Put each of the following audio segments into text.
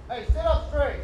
Hey, sit up straight.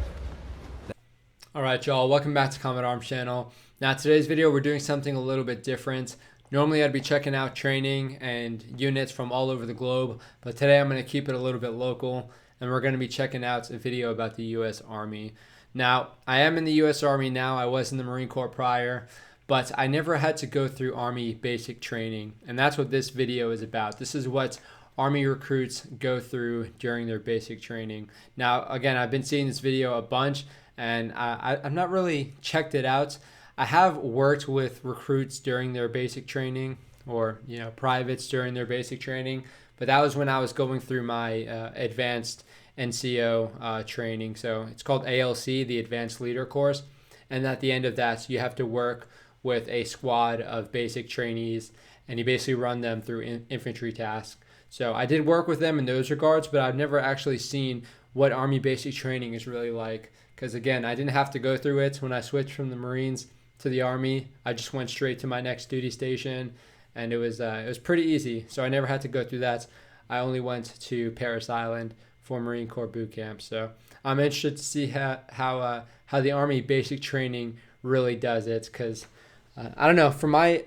Alright y'all, welcome back to Combat Arms channel. Now today's video we're doing something a little bit different. Normally I'd be checking out training and units from all over the globe, but today I'm going to keep it a little bit local and we're going to be checking out a video about the US Army. Now I am in the US Army now, I was in the Marine Corps prior, but I never had to go through Army basic training, and that's what this video is about. This is what Army recruits go through during their basic training. Now again, I've been seeing this video a bunch and I've not really checked it out. I have worked with recruits during their basic training, or privates during their basic training, but that was when I was going through my advanced NCO training. So it's called ALC, the Advanced Leader Course, and at the end of that, you have to work with a squad of basic trainees, and you basically run them through infantry tasks. So I did work with them in those regards, but I've never actually seen what Army basic training is really like. Because again, I didn't have to go through it when I switched from the Marines to the Army. I just went straight to my next duty station, and it was pretty easy. So I never had to go through that. I only went to Parris Island for Marine Corps boot camp. So I'm interested to see how the Army basic training really does it. Because I don't know, from my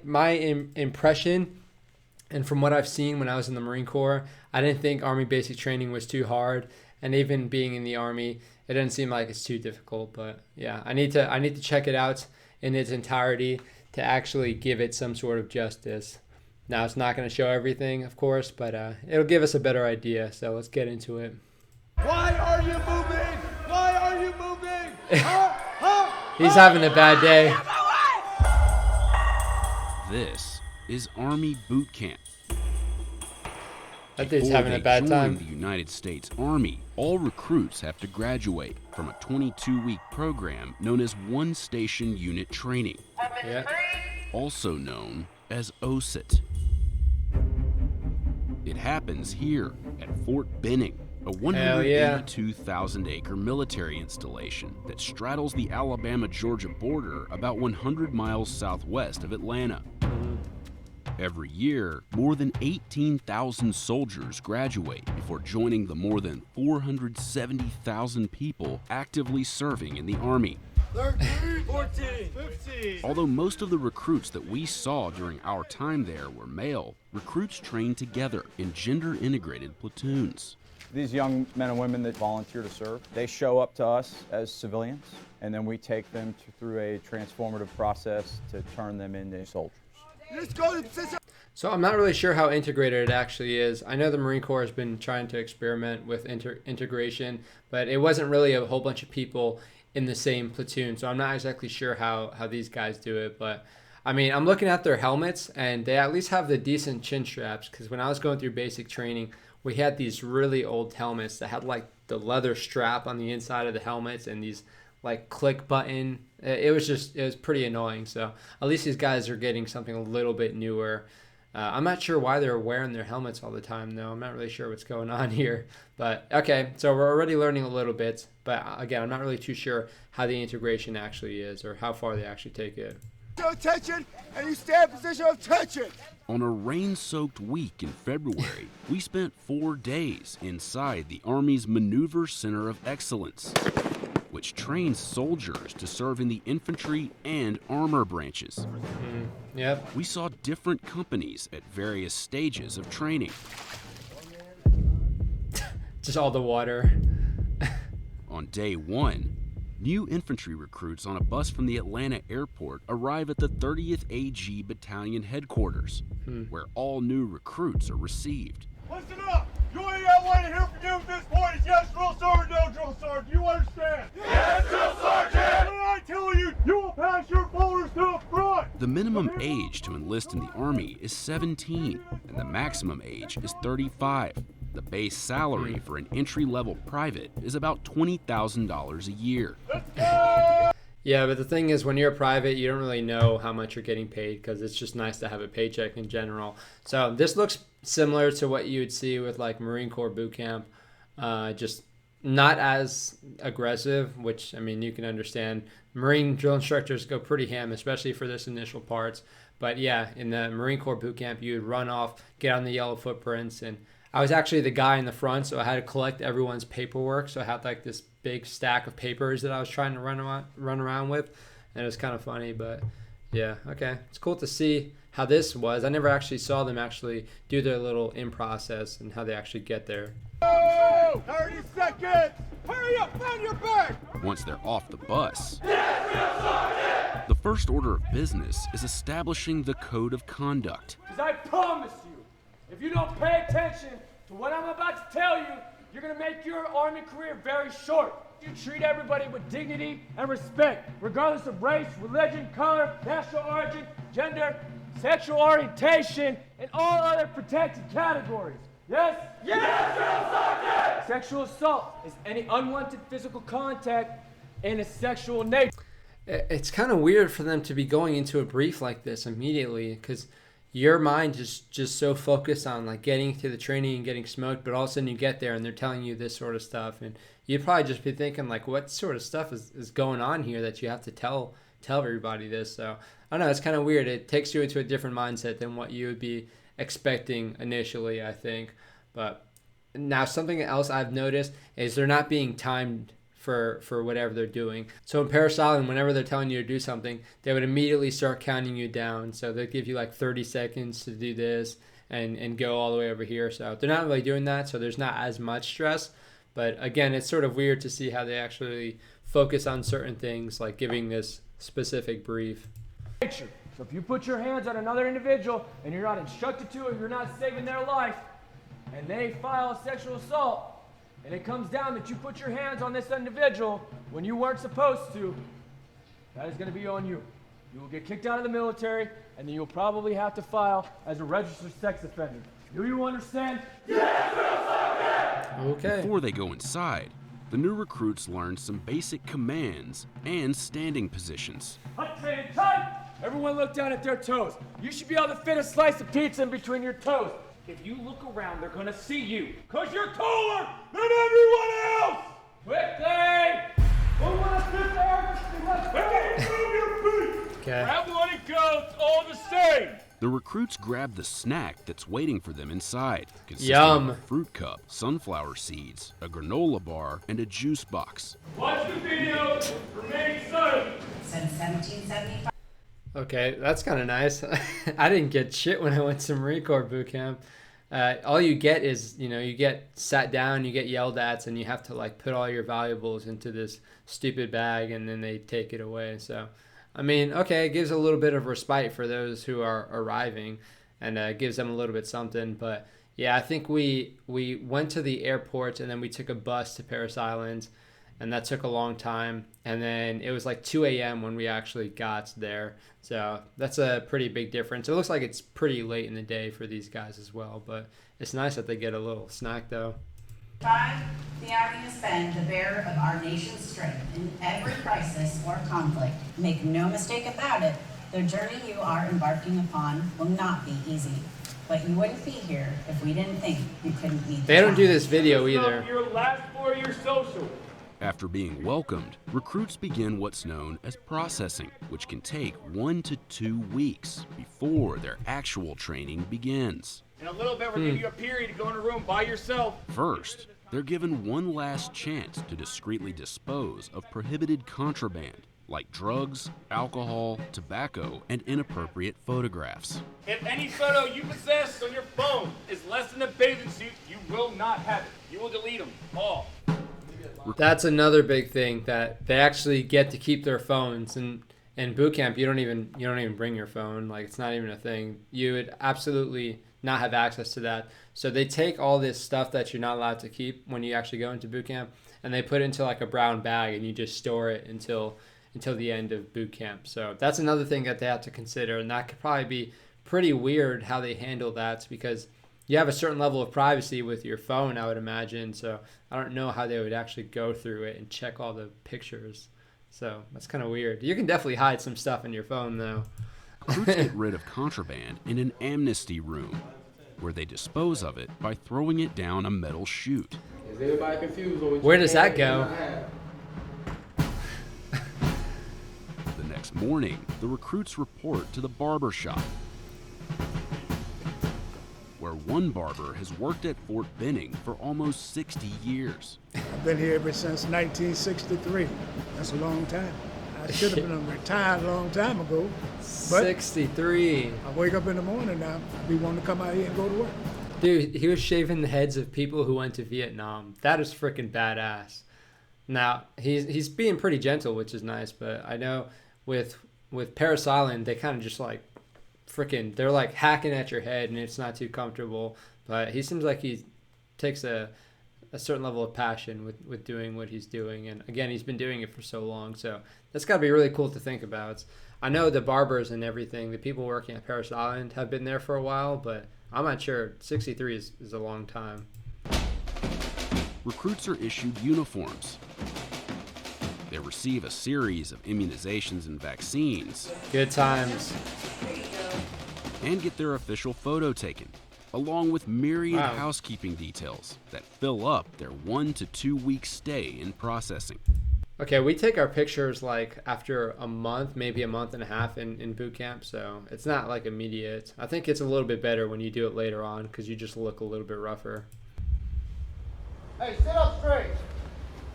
impression and from what I've seen when I was in the Marine Corps, I didn't think Army basic training was too hard. And even being in the Army, it doesn't seem like it's too difficult. But yeah, I need to check it out in its entirety to actually give it some sort of justice. Now it's not going to show everything, of course, but it'll give us a better idea. So let's get into it. Why are you moving? Why are you moving? He's having a bad day. This is Army Boot Camp. That dude's having a bad time. The United States Army, all recruits have to graduate from a 22-week program known as One Station Unit Training, Yeah. also known as OSUT. It happens here at Fort Benning, a 182,000-acre military installation that straddles the Alabama-Georgia border about 100 miles southwest of Atlanta. Every year, more than 18,000 soldiers graduate before joining the more than 470,000 people actively serving in the Army. 13, 14, 15. Although most of the recruits that we saw during our time there were male, recruits trained together in gender-integrated platoons. These young men and women that volunteer to serve, they show up to us as civilians, and then we take them through a transformative process to turn them into soldiers. So I'm not really sure how integrated it actually is. I know the Marine Corps has been trying to experiment with integration, but it wasn't really a whole bunch of people in the same platoon. So I'm not exactly sure how these guys do it. But I mean, I'm looking at their helmets and they at least have the decent chin straps, because when I was going through basic training, we had these really old helmets that had like the leather strap on the inside of the helmets and these like click button. It was pretty annoying. So at least these guys are getting something a little bit newer. I'm not sure why they're wearing their helmets all the time though. I'm not really sure what's going on here. But okay, so we're already learning a little bit. But again, I'm not really too sure how the integration actually is or how far they actually take it. Attention, and you stay in position of attention. On a rain-soaked week in February, we spent 4 days inside the Army's Maneuver Center of Excellence, which trains soldiers to serve in the infantry and armor branches. Yep. We saw different companies at various stages of training. Just all the water. On day 1, new infantry recruits on a bus from the Atlanta airport arrive at the 30th AG Battalion headquarters, where all new recruits are received. Listen up. You only got one here for you at this point is yes, drill sergeant, no drill sergeant. You understand? Yes, drill sergeant. When I tell you, you will pass your folders to the front. The minimum age to enlist in the Army is 17, and the maximum age is 35. The base salary for an entry-level private is about $20,000 a year. Yeah, but the thing is, when you're a private, you don't really know how much you're getting paid because it's just nice to have a paycheck in general. So this looks similar to what you would see with like Marine Corps boot camp, just not as aggressive, which I mean you can understand. Marine drill instructors go pretty ham, especially for this initial parts. But yeah, in the Marine Corps boot camp, you would run off, get on the yellow footprints, and I was actually the guy in the front, so I had to collect everyone's paperwork. So I had like this big stack of papers that I was trying to run around with, and it was kind of funny. But yeah, okay, it's cool to see how this was. I never actually saw them actually do their little in process and how they actually get there. Oh, 30 seconds! Hurry up, find your bag! Once they're off the bus, the first order of business is establishing the code of conduct. Because I promise you, if you don't pay attention to what I'm about to tell you, you're going to make your Army career very short. You treat everybody with dignity and respect, regardless of race, religion, color, national origin, gender, sexual orientation, and all other protected categories. Yes? Yes, Drill Sergeant! Sexual assault is any unwanted physical contact in a sexual nature. It's kind of weird for them to be going into a brief like this immediately, because your mind is just so focused on like getting to the training and getting smoked, but all of a sudden you get there and they're telling you this sort of stuff, and you'd probably just be thinking like, what sort of stuff is going on here that you have to tell everybody this. So I don't know, it's kind of weird. It takes you into a different mindset than what you would be expecting initially, I think. But now something else I've noticed is they're not being timed for whatever they're doing. So in parasailing, whenever they're telling you to do something, they would immediately start counting you down. So they'll give you like 30 seconds to do this and go all the way over here. So they're not really doing that, so there's not as much stress. But again, it's sort of weird to see how they actually focus on certain things, like giving this specific brief. So if you put your hands on another individual and you're not instructed to, or you're not saving their life, and they file a sexual assault, and it comes down that you put your hands on this individual when you weren't supposed to, that is going to be on you. You will get kicked out of the military, and then you'll probably have to file as a registered sex offender. Do you understand? Okay. Before they go inside, the new recruits learn some basic commands and standing positions. Hut training time! Everyone look down at their toes. You should be able to fit a slice of pizza in between your toes. If you look around, they're gonna see you. Cause you're taller than everyone else! Quickly! Who wants to there? Hey, move your feet! Okay. Grab one and go, it's all the same! The recruits grab the snack that's waiting for them inside, consisting Yum. of a fruit cup, sunflower seeds, a granola bar, and a juice box. Watch the video, remain silent! Since 1775. Okay, that's kind of nice. I didn't get shit when I went to Marine Corps boot camp. All you get is, you get sat down, you get yelled at, and you have to like put all your valuables into this stupid bag, and then they take it away. So, I mean, okay, it gives a little bit of respite for those who are arriving, and gives them a little bit something. But yeah, I think we went to the airport, and then we took a bus to Paris Islands, and that took a long time. And then it was like 2 a.m. when we actually got there. So that's a pretty big difference. It looks like it's pretty late in the day for these guys as well, but it's nice that they get a little snack though. The Army has been the bearer of our nation's strength in every crisis or conflict. Make no mistake about it, the journey you are embarking upon will not be easy. But you wouldn't be here if we didn't think you couldn't meet the They don't do challenge. this video either. Your last 4-year social. After being welcomed, recruits begin what's known as processing, which can take 1 to 2 weeks before their actual training begins. In a little bit, we're giving you a period to go in a room by yourself. First, they're given one last chance to discreetly dispose of prohibited contraband, like drugs, alcohol, tobacco, and inappropriate photographs. If any photo you possess on your phone is less than a bathing suit, you will not have it. You will delete them all. That's another big thing, that they actually get to keep their phones. And in boot camp, you don't even bring your phone. Like, it's not even a thing. You would absolutely not have access to that. So they take all this stuff that you're not allowed to keep when you actually go into boot camp, and they put it into like a brown bag, and you just store it until the end of boot camp. So that's another thing that they have to consider, and that could probably be pretty weird how they handle that, because you have a certain level of privacy with your phone, I would imagine. So I don't know how they would actually go through it and check all the pictures. So that's kind of weird. You can definitely hide some stuff in your phone, though. Recruits get rid of contraband in an amnesty room, where they dispose of it by throwing it down a metal chute. Is anybody confused on which Where does that go? The next morning, the recruits report to the barber shop, where one barber has worked at Fort Benning for almost 60 years. I've been here ever since 1963. That's a long time. I should have been retired a long time ago. But 63. I wake up in the morning now, I be wanting to come out here and go to work. Dude, he was shaving the heads of people who went to Vietnam. That is freaking badass. Now, he's being pretty gentle, which is nice, but I know with Paris Island, they kind of just like freaking, they're like hacking at your head and it's not too comfortable. But he seems like he takes a certain level of passion with doing what he's doing. And again, he's been doing it for so long. So that's got to be really cool to think about. I know the barbers and everything, the people working at Paris Island have been there for a while, but I'm not sure. 63 is a long time. Recruits are issued uniforms. They receive a series of immunizations and vaccines. Good times. And get their official photo taken, along with myriad Wow. housekeeping details that fill up their 1 to 2 week stay in processing. Okay, we take our pictures like after a month, maybe a month and a half in boot camp, so it's not like immediate. I think it's a little bit better when you do it later on because you just look a little bit rougher. Hey, sit up straight.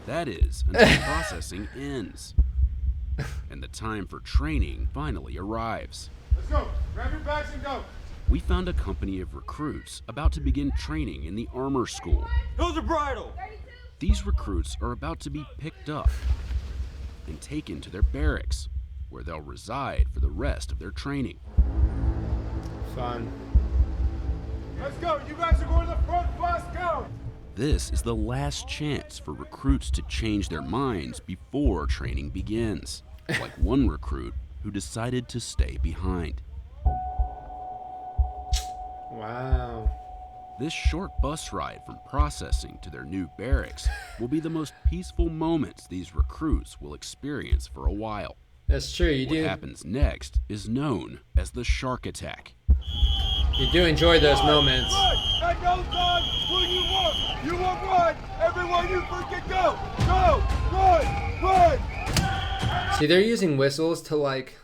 That is until processing ends. And the time for training finally arrives. Let's go. Grab your bags and go. We found a company of recruits about to begin training in the armor school. Hills are bridle. These recruits are about to be picked up and taken to their barracks, where they'll reside for the rest of their training. Fun. Let's go. You guys are going to the front. Let's go. This is the last chance for recruits to change their minds before training begins, like one recruit who decided to stay behind. Wow. This short bus ride from processing to their new barracks will be the most peaceful moments these recruits will experience for a while. That's true. You What do. happens next is known as the shark attack. You do enjoy those moments. Run. At no time will you walk. You will run. Everyone, you freaking go. Go. Run. Run. See, they're using whistles to like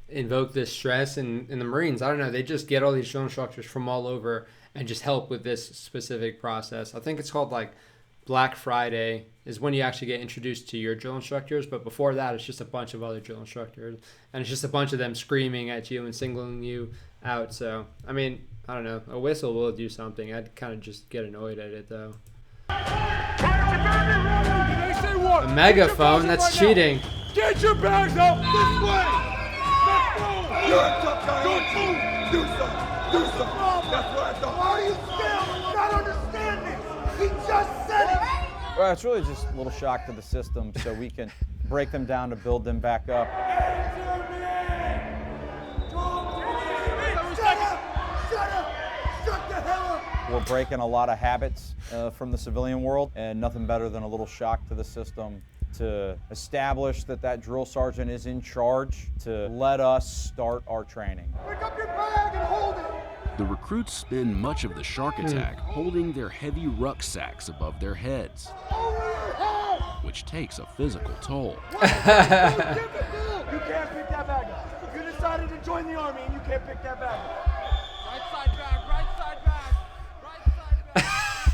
invoke this stress, and in the Marines, I don't know, they just get all these drill instructors from all over and just help with this specific process. I think it's called like Black Friday is when you actually get introduced to your drill instructors, but before that it's just a bunch of other drill instructors and it's just a bunch of them screaming at you and singling you out. So I mean, I don't know, a whistle will do something. I'd kind of just get annoyed at it though. They say what? A megaphone, that's cheating. Get your bags out this way. Let's go. You're a tough guy. Don't move. Do something. Do something. That's what I thought. Why are you still not understanding? He just said it. Well, it's really just a little shock to the system so we can break them down to build them back up. We're breaking a lot of habits from the civilian world, and nothing better than a little shock to the system to establish that that drill sergeant is in charge to let us start our training. Pick up your bag and hold it. The recruits spend much of the shark attack holding their heavy rucksacks above their heads, Over your head. which takes a physical toll. You can't pick that bag up. You decided to join the army and you can't pick that bag up. Right side bag, right side bag, right side bag.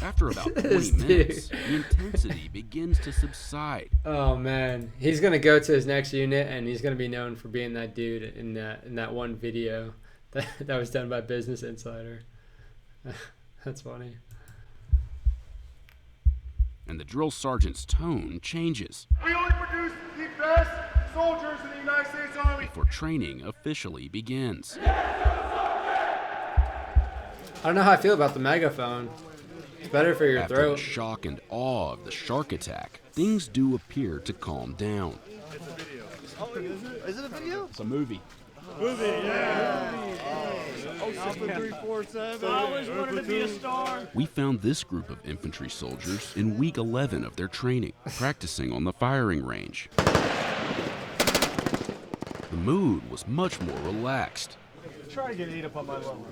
After about 20 This minutes, dude. the intensity begins to subside. Oh man, he's gonna go to his next unit, and he's gonna be known for being that dude in that one video that was done by Business Insider. That's funny. And the drill sergeant's tone changes We only produce the best soldiers in the United States Army. before training officially begins. I don't know how I feel about the megaphone. It's better for your After the throat. shock and awe of the shark attack, things do appear to calm down. Is it a video? It's a movie. Alpha 347. I always wanted to be a star. We found this group of infantry soldiers in week 11 of their training, practicing on the firing range. The mood was much more relaxed, Try to get 8 up on my level.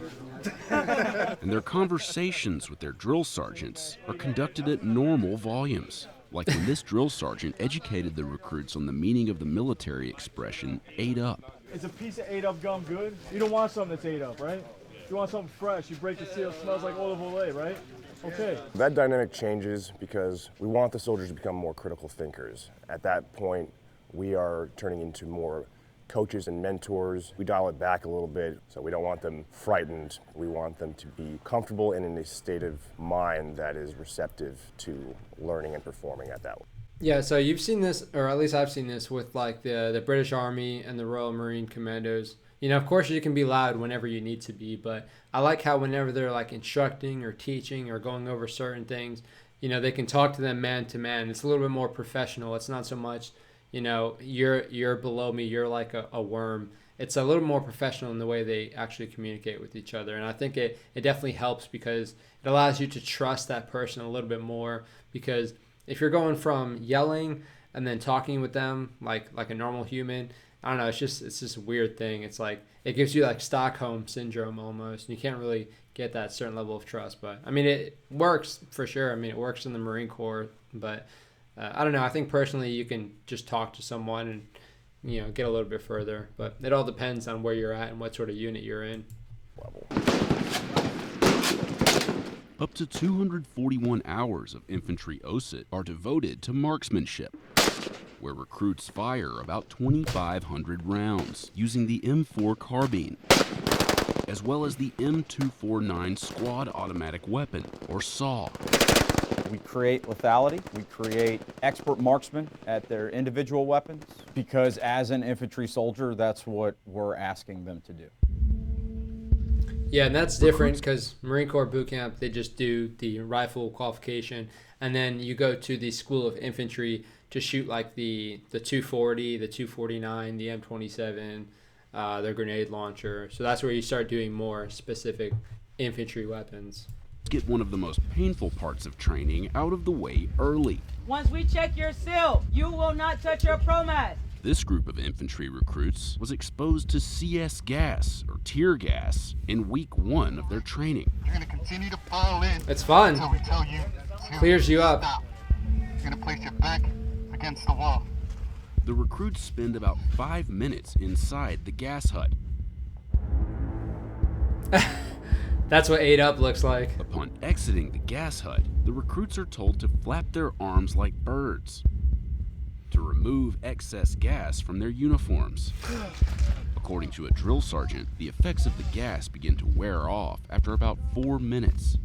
and their conversations with their drill sergeants are conducted at normal volumes, like when this drill sergeant educated the recruits on the meaning of the military expression 8 up. Is a piece of 8 up gum good? You don't want something that's 8 up, right? If you want something fresh, you break the seal, it smells like olive oil, right? Okay. That dynamic changes because we want the soldiers to become more critical thinkers. At that point, we are turning into more coaches and mentors. We dial it back a little bit, so we don't want them frightened. We want them to be comfortable and in a state of mind that is receptive to learning and performing at that level. Yeah, so you've seen this, or at least I've seen this with like the British Army and the Royal Marine Commandos. You know, of course you can be loud whenever you need to be, but I like how whenever they're like instructing or teaching or going over certain things, you know, they can talk to them man to man. It's a little bit more professional. It's not so much, you know, you're below me, you're like a worm. It's a little more professional in the way they actually communicate with each other. And I think it definitely helps because it allows you to trust that person a little bit more, because if you're going from yelling and then talking with them like a normal human, I don't know, it's just a weird thing. It's like it gives you like Stockholm syndrome almost. And you can't really get that certain level of trust. But I mean, it works for sure. I mean, it works in the Marine Corps. But I don't know. I think personally, you can just talk to someone and, you know, get a little bit further. But it all depends on where you're at and what sort of unit you're in. Up to 241 hours of infantry OSIT are devoted to marksmanship, where recruits fire about 2,500 rounds using the M4 carbine, as well as the M249 squad automatic weapon, or SAW. We create lethality. We create expert marksmen at their individual weapons, because as an infantry soldier, that's what we're asking them to do. Yeah, and that's different because Marine Corps boot camp, they just do the rifle qualification, and then you go to the School of Infantry to shoot like the 240, the 249, the M27, their grenade launcher. So that's where you start doing more specific infantry weapons. Get one of the most painful parts of training out of the way early. Once we check your seal, you will not touch your ProMat. This group of infantry recruits was exposed to CS gas, or tear gas, in week 1 of their training. You're going to continue to file in. It's fun. Until we tell you to Clears you up. stop. You're going to place your back against the wall. The recruits spend about 5 minutes inside the gas hut. That's what 8 Up looks like. Upon exiting the gas hut, the recruits are told to flap their arms like birds to remove excess gas from their uniforms. According to a drill sergeant, the effects of the gas begin to wear off after about 4 minutes.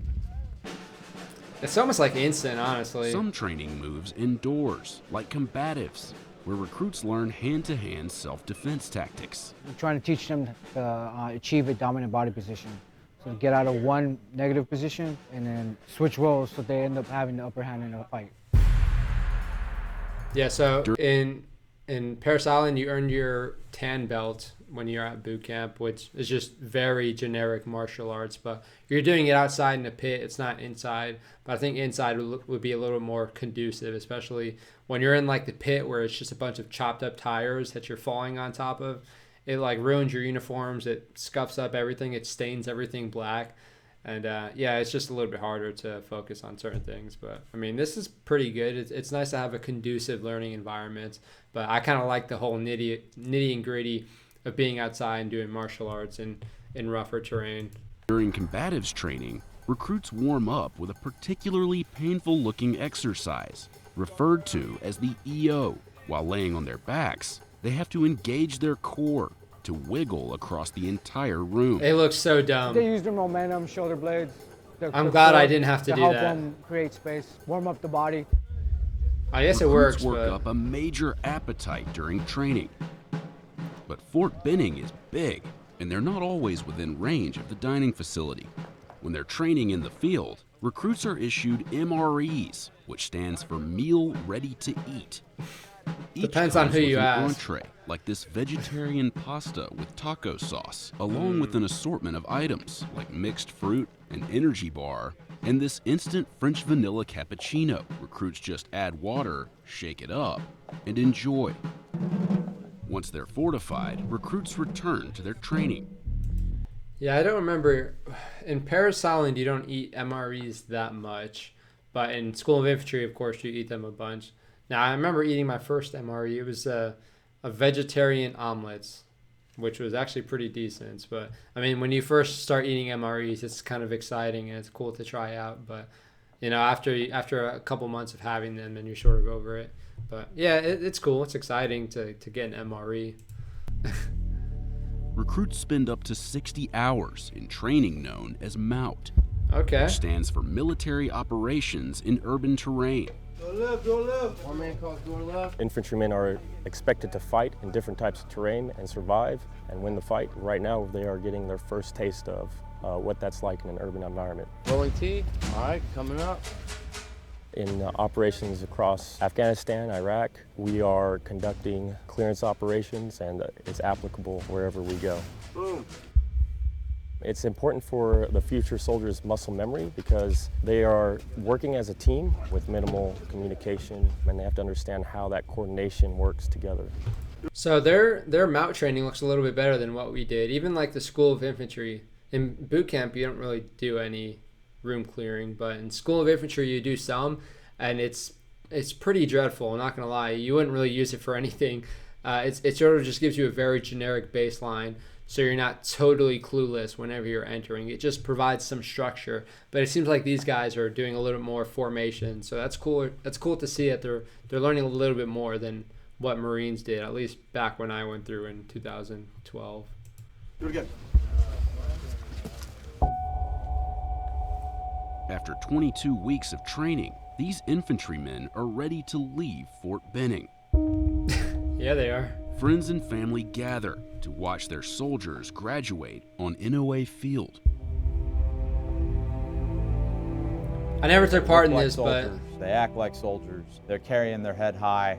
It's almost like instant, honestly. Some training moves indoors, like combatives, where recruits learn hand-to-hand self-defense tactics. I'm trying to teach them to achieve a dominant body position. So get out of one negative position and then switch roles so they end up having the upper hand in a fight. Yeah, so in Parris Island, you earned your tan belt when you're at boot camp, which is just very generic martial arts. But you're doing it outside in a pit. It's not inside. But I think inside would be a little more conducive, especially when you're in like the pit where it's just a bunch of chopped up tires that you're falling on top of. It like ruins your uniforms. It scuffs up everything. It stains everything black. And yeah, it's just a little bit harder to focus on certain things. But I mean, this is pretty good. It's nice to have a conducive learning environment. But I kind of like the whole nitty and gritty of being outside and doing martial arts in rougher terrain. During combatives training, recruits warm up with a particularly painful looking exercise, referred to as the EO. While laying on their backs, they have to engage their core to wiggle across the entire room. It looks so dumb. They use their momentum, shoulder blades. I'm glad I didn't have to do help that. them create space, warm up the body. I guess it Recruits works, work but up a major appetite during training. But Fort Benning is big, and they're not always within range of the dining facility. When they're training in the field, recruits are issued MREs, which stands for Meal Ready to Eat. Each Depends on comes who with you an ask. entree, like this vegetarian pasta with taco sauce, along with an assortment of items like mixed fruit, an energy bar, and this instant French vanilla cappuccino. Recruits just add water, shake it up, and enjoy. Once they're fortified, recruits return to their training. yeah, I don't remember. In Parris Island, you don't eat MREs that much. But in School of Infantry, of course, you eat them a bunch. Now, I remember eating my first MRE. It was a vegetarian omelets which was actually pretty decent. But I mean, when you first start eating MREs, it's kind of exciting and it's cool to try out. But after a couple months of having them, then you're sort of over it. But yeah, it's cool. It's exciting to get an MRE. Recruits spend up to 60 hours in training known as MOUT. Okay. Which stands for Military Operations in Urban Terrain. Door left, door left. One man calls door left. Infantrymen are expected to fight in different types of terrain and survive and win the fight. Right now, they are getting their first taste of what that's like in an urban environment. Rolling T. All right, coming up. In operations across Afghanistan, Iraq, we are conducting clearance operations, and it's applicable wherever we go. Boom. It's important for the future soldiers' muscle memory because they are working as a team with minimal communication, and they have to understand how that coordination works together. So their MOUT training looks a little bit better than what we did. Even like the School of Infantry. In boot camp, you don't really do any room clearing, but in School of Infantry you do some, and it's pretty dreadful. I'm not gonna lie, you wouldn't really use it for anything. It sort of just gives you a very generic baseline, so you're not totally clueless whenever you're entering. It just provides some structure, but it seems like these guys are doing a little more formation, so that's cool. That's cool to see that they're learning a little bit more than what Marines did, at least back when I went through in 2012. Do it again. After 22 weeks of training, these infantrymen are ready to leave Fort Benning. Yeah, they are. Friends and family gather to watch their soldiers graduate on NOA Field. I never took part in They look this, like but soldiers. They act like soldiers. They're carrying their head high.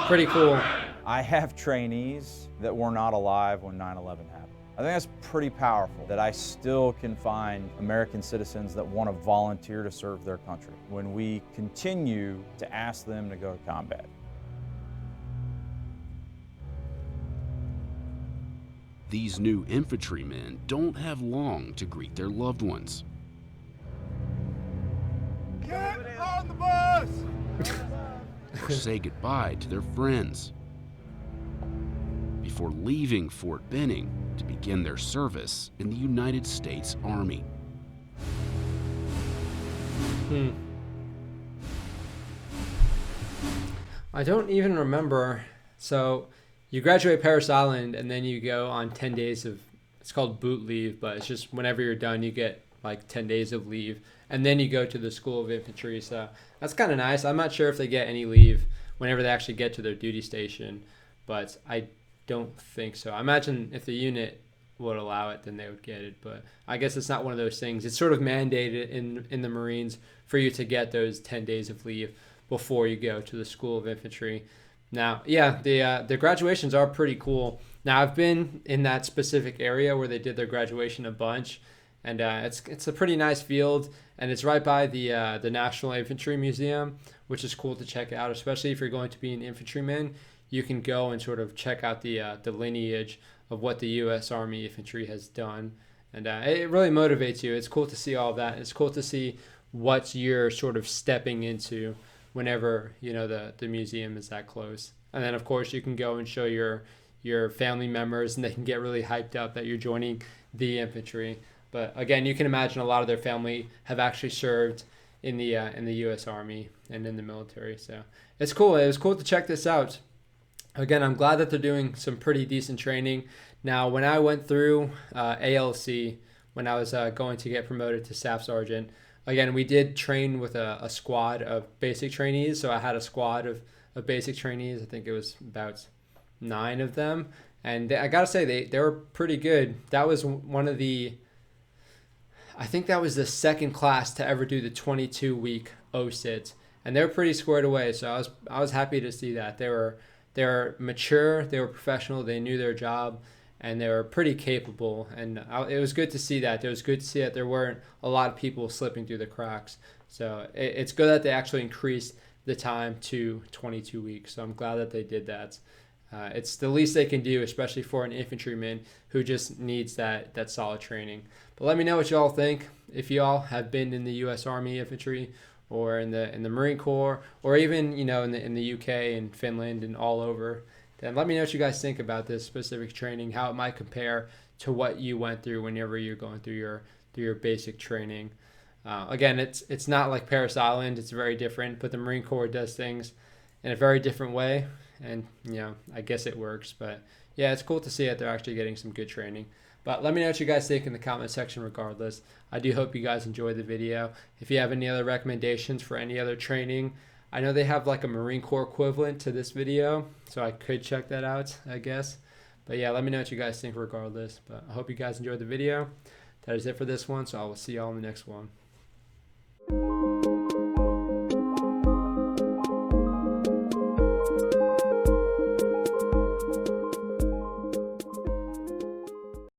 pretty cool. I have trainees that were not alive when 9/11 happened. I think that's pretty powerful, that I still can find American citizens that want to volunteer to serve their country when we continue to ask them to go to combat. These new infantrymen don't have long to greet their loved ones. Get on the bus! Or say goodbye to their friends before leaving Fort Benning to begin their service in the United States Army. I don't even remember. So you graduate Parris Island and then you go on 10 days of, it's called boot leave, but it's just whenever you're done, you get like 10 days of leave. And then you go to the School of Infantry. So that's kind of nice. I'm not sure if they get any leave whenever they actually get to their duty station, but I don't think so. I imagine if the unit would allow it, then they would get it. But I guess it's not one of those things. It's sort of mandated in the Marines for you to get those 10 days of leave before you go to the School of Infantry. Now, yeah, the graduations are pretty cool. Now, I've been in that specific area where they did their graduation a bunch, and it's a pretty nice field, and it's right by the National Infantry Museum, which is cool to check out, especially if you're going to be an infantryman. You can go and sort of check out the lineage of what the U.S. Army infantry has done, and it really motivates you. It's cool to see all of that. It's cool to see what you're sort of stepping into whenever the museum is that close. And then of course you can go and show your family members, and they can get really hyped up that you're joining the infantry. But again, you can imagine a lot of their family have actually served in the U.S. Army and in the military. So it's cool. It was cool to check this out. Again, I'm glad that they're doing some pretty decent training. Now, when I went through ALC, when I was going to get promoted to staff sergeant, again, we did train with a squad of basic trainees. So I had a squad of basic trainees. I think it was about 9 of them. And I got to say, they were pretty good. That was I think that was the second class to ever do the 22-week OSIT. And they were pretty squared away. So I was happy to see that. They were mature, they were professional, they knew their job, and they were pretty capable. And it was good to see that. It was good to see that there weren't a lot of people slipping through the cracks. So it's good that they actually increased the time to 22 weeks. So I'm glad that they did that. It's the least they can do, especially for an infantryman who just needs that solid training. But let me know what y'all think. If y'all have been in the U.S. Army infantry, or in the Marine Corps, or even in the UK and Finland and all over, then let me know what you guys think about this specific training, how it might compare to what you went through whenever you're going through your basic training. Again, it's not like Parris Island. It's very different, but the Marine Corps does things in a very different way, and I guess it works. But yeah, it's cool to see that they're actually getting some good training. But let me know what you guys think in the comment section regardless. I do hope you guys enjoyed the video. If you have any other recommendations for any other training, I know they have like a Marine Corps equivalent to this video, so I could check that out, I guess. But yeah, let me know what you guys think regardless. But I hope you guys enjoyed the video. That is it for this one, so I will see y'all in the next one.